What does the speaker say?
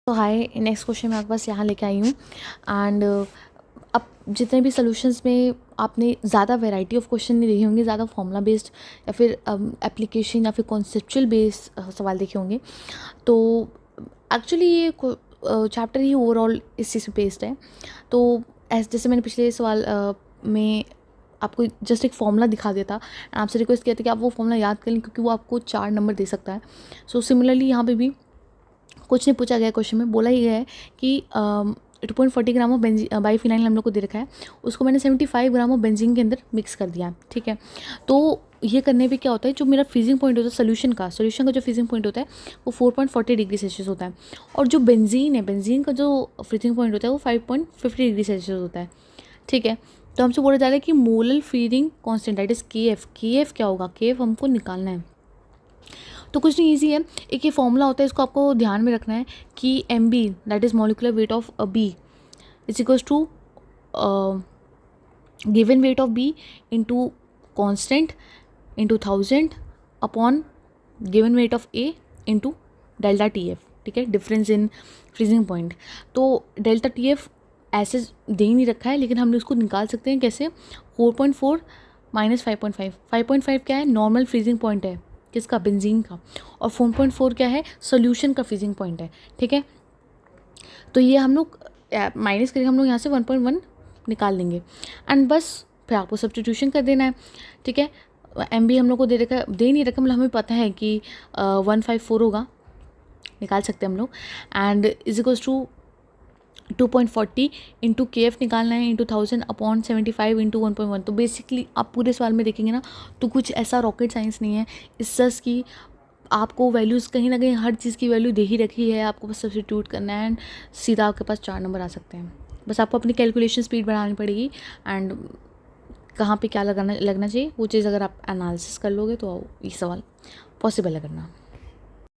तो हाय, next question मैं आपके पास यहाँ लेके आई हूँ। एंड अब जितने भी सॉल्यूशंस में आपने ज़्यादा वैरायटी ऑफ क्वेश्चन नहीं देखे होंगे, ज़्यादा फॉर्मूला बेस्ड या फिर एप्लीकेशन या फिर कॉन्सेप्चुअल बेस्ड सवाल देखे होंगे। तो एक्चुअली ये चैप्टर ही ओवरऑल इस चीज़ पे बेस्ड है। तो जैसे मैंने पिछले सवाल में आपको जस्ट एक फॉर्मूला दिखा दिया था, आपसे रिक्वेस्ट किया था कि आप वो फॉर्मूला याद कर लें क्योंकि वो आपको 4 नंबर दे सकता है। सो सिमिलरली यहाँ पे भी कुछ नहीं पूछा गया, क्वेश्चन में बोला ही गया है कि 2.40 ग्राम ऑफ बाईफिनाइल हम लोग को दे रखा है, उसको मैंने 75 ग्राम ऑफ बेंजीन के अंदर मिक्स कर दिया है। ठीक है, तो ये करने पे क्या होता है, जो मेरा फ्रीजिंग पॉइंट होता है सोल्यूशन का जो फ्रीजिंग पॉइंट होता है वो 4.40 डिग्री सेल्सियस होता है, और जो बेंजीन का जो फ्रीजिंग पॉइंट होता है वो 5.50 डिग्री सेल्सियस होता है। ठीक है, तो हमसे बोला जा रहा है कि molal freezing constant that is के एफ क्या होगा, के एफ हमको निकालना है। तो कुछ नहीं, ईजी है। एक ये फॉर्मूला होता है, इसको आपको ध्यान में रखना है कि M B that is molecular weight of B is equals to given weight of B into constant into 1000 upon given weight of A into delta T F. ठीक है, डिफरेंस इन फ्रीजिंग पॉइंट। तो delta T F ऐसे दे ही नहीं रखा है, लेकिन हम उसको निकाल सकते हैं कैसे। 4.4 माइनस 5.5, 5.5 क्या है, नॉर्मल फ्रीजिंग पॉइंट है किसका, बेंजीन का, और 4.4 क्या है, सोल्यूशन का फ्रीजिंग पॉइंट है। ठीक है, तो ये हम लोग माइनस करके हम लोग यहाँ से 1.1 निकाल लेंगे एंड बस फिर आपको सब्स्टिट्यूशन कर देना है। ठीक है, एम बी हम लोग को दे नहीं रखा, मतलब हमें पता है कि 154 होगा, निकाल सकते हैं हम लोग, and is equals to 2.40 into K F निकालना है इंटू 1000 अपॉन 75 इंटू 1.1। तो बेसिकली आप पूरे सवाल में देखेंगे ना, तो कुछ ऐसा रॉकेट साइंस नहीं है, इस सस की आपको वैल्यूज़ कहीं ना कहीं हर चीज़ की वैल्यू दे ही रखी है, आपको बस सब्स्टिट्यूट करना है एंड सीधा आपके पास 4 नंबर आ सकते हैं। बस आपको अपनी कैलकुलेशन स्पीड बढ़ानी पड़ेगी एंड कहाँ पे क्या लगना चाहिए वो चीज़ अगर आप एनालिसिस कर लोगे तो ये सवाल पॉसिबल है करना।